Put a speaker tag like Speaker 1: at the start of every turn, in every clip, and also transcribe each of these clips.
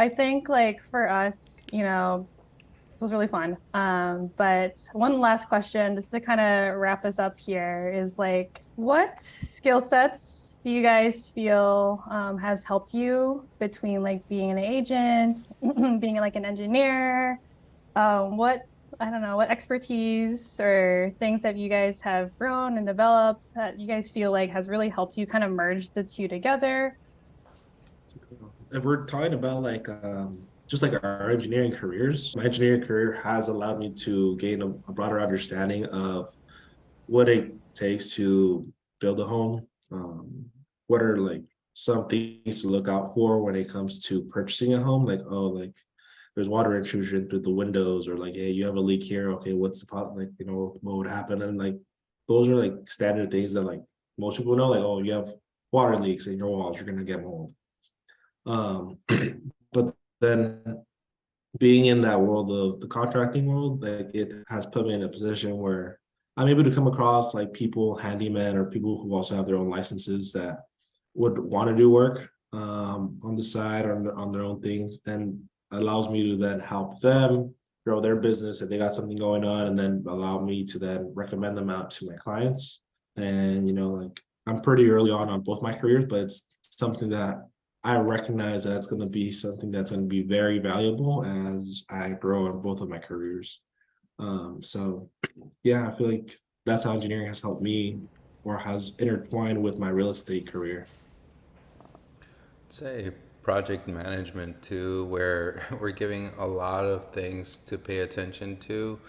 Speaker 1: I think like for us, this was really fun. But one last question, just to kind of wrap us up here, is like, what skill sets do you guys feel has helped you between like being an agent, being like an engineer? What I don't know, what expertise or things that you guys have grown and developed that you guys feel like has really helped you kind of merge the two together?
Speaker 2: If we're talking about just like our engineering careers, my engineering career has allowed me to gain a broader understanding of what it takes to build a home. What are like some things to look out for when it comes to purchasing a home? Like, oh, like there's water intrusion through the windows, or like, hey, you have a leak here. Okay, what's the pot? Like, what would happen? And like, those are like standard things that like most people know. Like, oh, you have water leaks in your walls, you're gonna get mold. Um, but then being in that world of the contracting world, like it has put me in a position where I'm able to come across like people, handymen, or people who also have their own licenses that would want to do work on the side or on their own thing, and allows me to then help them grow their business if they got something going on, and then allow me to then recommend them out to my clients. And like I'm pretty early on both my careers, but it's something that I recognize that it's going to be something that's going to be very valuable as I grow in both of my careers. So yeah, I feel like that's how engineering has helped me or has intertwined with my real estate career.
Speaker 3: Say project management too, where we're giving a lot of things to pay attention to,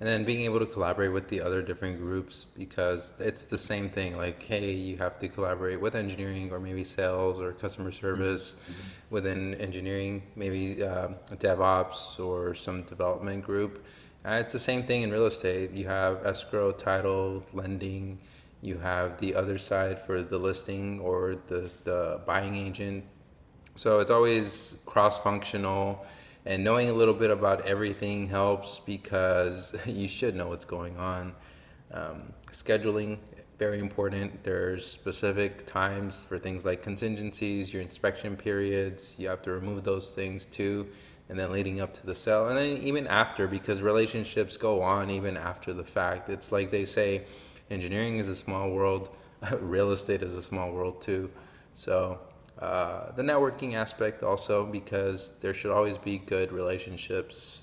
Speaker 3: and then being able to collaborate with the other different groups because it's the same thing. Like, hey, you have to collaborate with engineering or maybe sales or customer service.
Speaker 2: Mhm.
Speaker 3: Within engineering, maybe DevOps or some development group. It's the same thing in real estate. You have escrow, title, lending. You have the other side for the listing or the buying agent. So it's always cross functional, and knowing a little bit about everything helps because you should know what's going on. Scheduling, very important. There's specific times for things like contingencies, your inspection periods. You have to remove those things too, and then leading up to the sale, and then even after, because relationships go on even after the fact. It's like they say, engineering is a small world, real estate is a small world too. So the networking aspect also, because there should always be good relationships.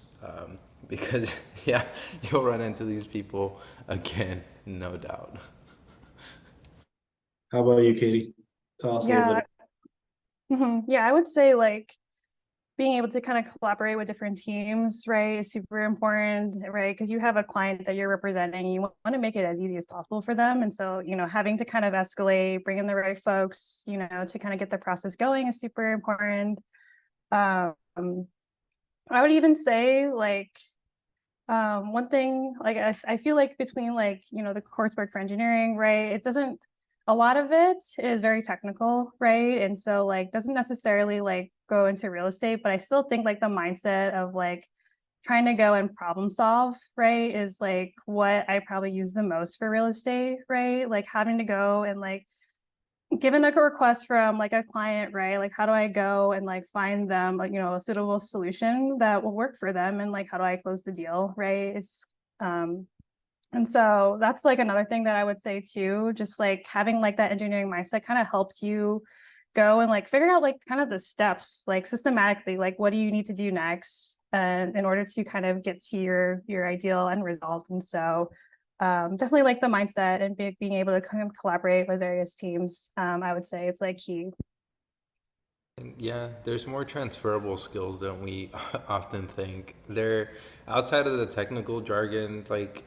Speaker 3: Because yeah, you'll run into these people again, no doubt.
Speaker 2: How about you, Katie? Tell us a little
Speaker 1: Yeah.
Speaker 2: bit.
Speaker 1: Yeah, I would say like being able to kind of collaborate with different teams, right, is super important, right? Because you have a client that you're representing, you want to make it as easy as possible for them. And so, having to kind of escalate, bring in the right folks, to kind of get the process going is super important. Um, I would even say like one thing, like I feel like between like, the coursework for engineering, right? It doesn't, a lot of it is very technical, right? And so like doesn't necessarily like go into real estate, but I still think like the mindset of like trying to go and problem solve, right, is like what I probably use the most for real estate, right? Like having to go and like given a request from like a client, right? Like how do I go and like find them like, a suitable solution that will work for them, and like how do I close the deal, right? It's and so that's like another thing that I would say too, just like having like that engineering mindset kind of helps you go and like figure out like kind of the steps like systematically, like what do you need to do next and in order to kind of get to your ideal end result. And so definitely like the mindset and being able to kind of collaborate with various teams. I would say it's like key.
Speaker 3: Yeah, there's more transferable skills than we often think. They're outside of the technical jargon, like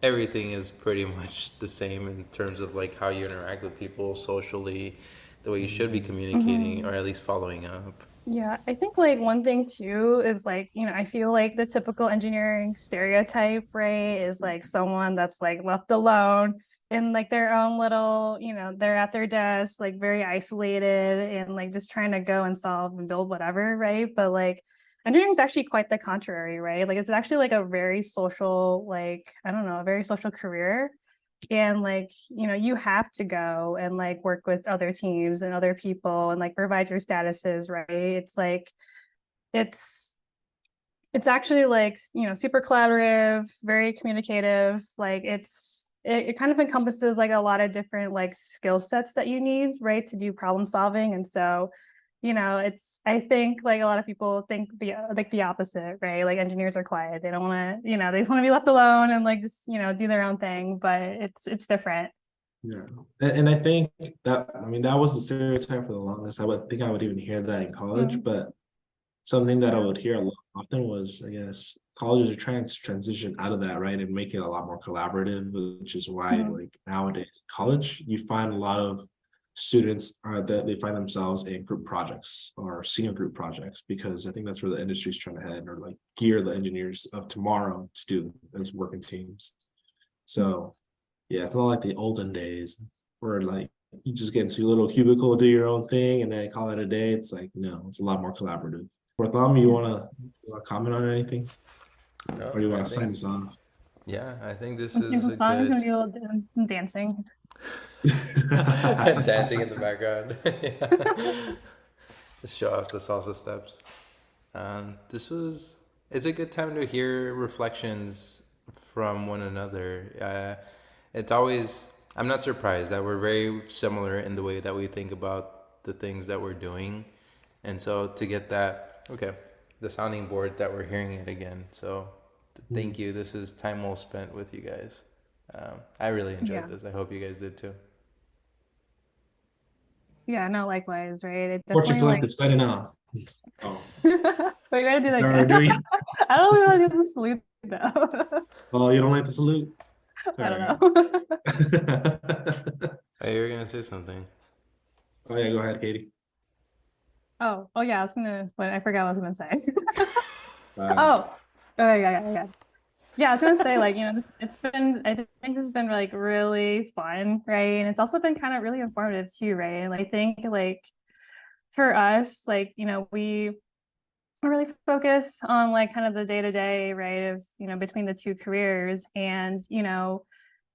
Speaker 3: everything is pretty much the same in terms of like how you interact with people socially, the way you should be communicating or
Speaker 1: Mhm.
Speaker 3: at least following up.
Speaker 1: Yeah, I think like one thing too is like, I feel like the typical engineering stereotype, right, is like someone that's like left alone in like their own little, they're at their desk, like very isolated and like just trying to go and solve and build whatever, right? But like engineering is actually quite the contrary, right? Like it's actually like a very social, like, I don't know, a very social career. And like, you have to go and like work with other teams and other people and like provide your statuses, right? It's like it's actually like, super collaborative, very communicative. Like it kind of encompasses like a lot of different like skill sets that you need, right, to do problem solving. And so, I think like a lot of people think the opposite, right? Like engineers are quiet. They don't want to, they just want to be left alone and like just, do their own thing, but it's different.
Speaker 2: Yeah. And I think that, I mean, that was the stereotype for the longest. I would think I would even hear that in college,
Speaker 1: Mhm.
Speaker 2: but something that I would hear a lot often was, I guess, colleges are trying to transition out of that, right, and make it a lot more collaborative, which is why,
Speaker 1: Mhm.
Speaker 2: like nowadays, college, you find a lot of students that they find themselves in group projects or senior group projects, because I think that's where the industry's trying to head, or like gear the engineers of tomorrow to do as working teams. So yeah, it's not like the olden days where like you just get into a little cubicle, do your own thing, and then call it a day. It's like, no, it's a lot more collaborative. Bartholomew, you
Speaker 1: Yeah.
Speaker 2: wanna comment on anything?
Speaker 3: No,
Speaker 2: Or you
Speaker 3: I
Speaker 2: wanna sign
Speaker 3: think,
Speaker 2: this off?
Speaker 3: yeah, I think this
Speaker 1: Let's do
Speaker 3: is
Speaker 1: some
Speaker 3: a
Speaker 1: songs,
Speaker 3: good
Speaker 1: maybe we'll do some dancing.
Speaker 3: dancing in the background. Yeah. Just show off the salsa steps. This was, it's a good time to hear reflections from one another. It's always, I'm not surprised that we're very similar in the way that we think about the things that we're doing. And so to get that, okay, the sounding board that we're hearing it again. So thank you. This is time well spent with you guys. I really enjoyed
Speaker 1: Yeah.
Speaker 3: this. I hope you guys did too.
Speaker 1: Yeah, no, likewise, right? It
Speaker 2: Portrait
Speaker 1: definitely like
Speaker 2: Collective signing off. Oh,
Speaker 1: but you gotta do that
Speaker 2: sorry,
Speaker 1: again.
Speaker 2: do you?
Speaker 1: I don't know if we want to do the salute though.
Speaker 2: Oh, you don't like the salute? It's all
Speaker 1: I don't
Speaker 2: right.
Speaker 1: know.
Speaker 3: Hey, you were gonna say something.
Speaker 2: Oh yeah, go ahead, Katie.
Speaker 1: Oh yeah, but I forgot what I was gonna say.
Speaker 2: Bye.
Speaker 1: Oh, oh yeah. Yeah, I was gonna say like, I think this has been like really fun, right? And it's also been kind of really informative too, right? And I think like for us, like, we really focus on like kind of the day to day, right, of, between the two careers. And,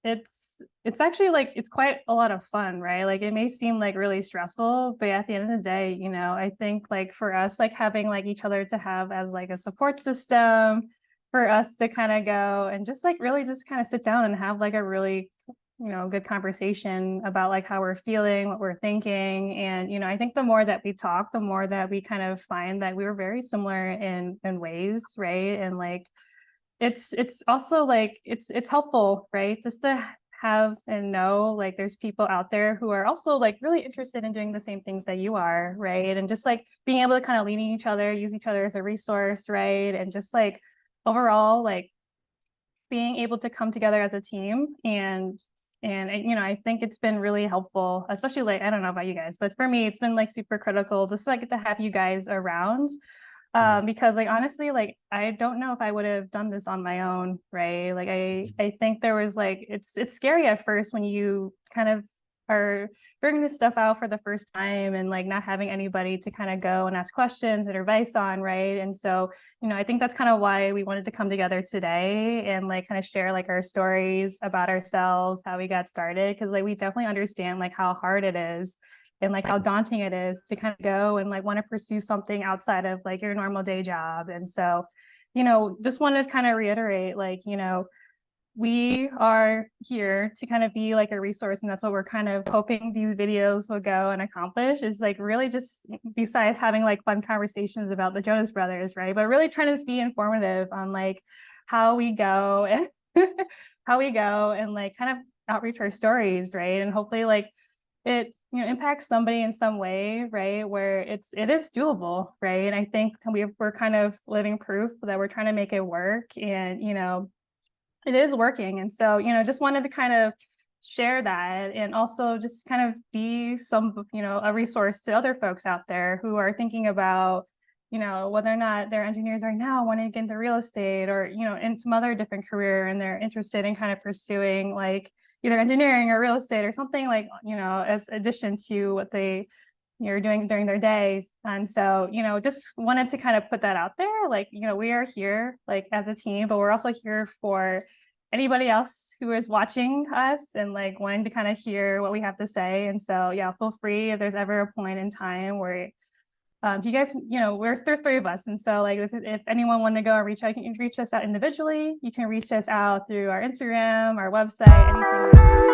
Speaker 1: it's actually like it's quite a lot of fun, right? Like it may seem like really stressful, but at the end of the day, I think like for us, like having like each other to have as like a support system for us to kind of go and just like really just kind of sit down and have like a really good conversation about like how we're feeling, what we're thinking. And I think the more that we talk, the more that we kind of find that we were very similar in ways, right? And like it's also like it's helpful, right, just to have and know like there's people out there who are also like really interested in doing the same things that you are, right? And just like being able to kind of lean on each other, use each other as a resource, right? And just like overall like being able to come together as a team. And I think it's been really helpful, especially like I don't know about you guys, but for me it's been like super critical just like to have you guys around, because like honestly like I don't know if I would have done this on my own, right? Like I think there was like it's scary at first when you kind of are figuring this stuff out for the first time and like not having anybody to kind of go and ask questions and advice on, right? And so I think that's kind of why we wanted to come together today and like kind of share like our stories about ourselves, how we got started, because like we definitely understand like how hard it is and like how daunting it is to kind of go and like want to pursue something outside of like your normal day job. And so just wanted to kind of reiterate like we are here to kind of be like a resource, and that's what we're kind of hoping these videos will go and accomplish, is like really just besides having like fun conversations about the Jonas Brothers, right, but really trying to just be informative on like how we go and how we go and like kind of outreach our stories, right? And hopefully like it impacts somebody in some way, right, where it is doable, right? And I think we're kind of living proof that we're trying to make it work. And it is working. And so just wanted to kind of share that, and also just kind of be a resource to other folks out there who are thinking about whether or not they're engineers right now wanting to get into real estate, or in some other different career, and they're interested in kind of pursuing like either engineering or real estate or something, like as addition to what they are doing during their day. And so just wanted to kind of put that out there, like we are here like as a team, but we're also here for anybody else who is watching us and like wanting to kind of hear what we have to say. And so yeah, feel free if there's ever a point in time where if you guys, there's three of us. And so like, if anyone wanted to go and reach out, you can reach us out individually. You can reach us out through our Instagram, our website, anything like that.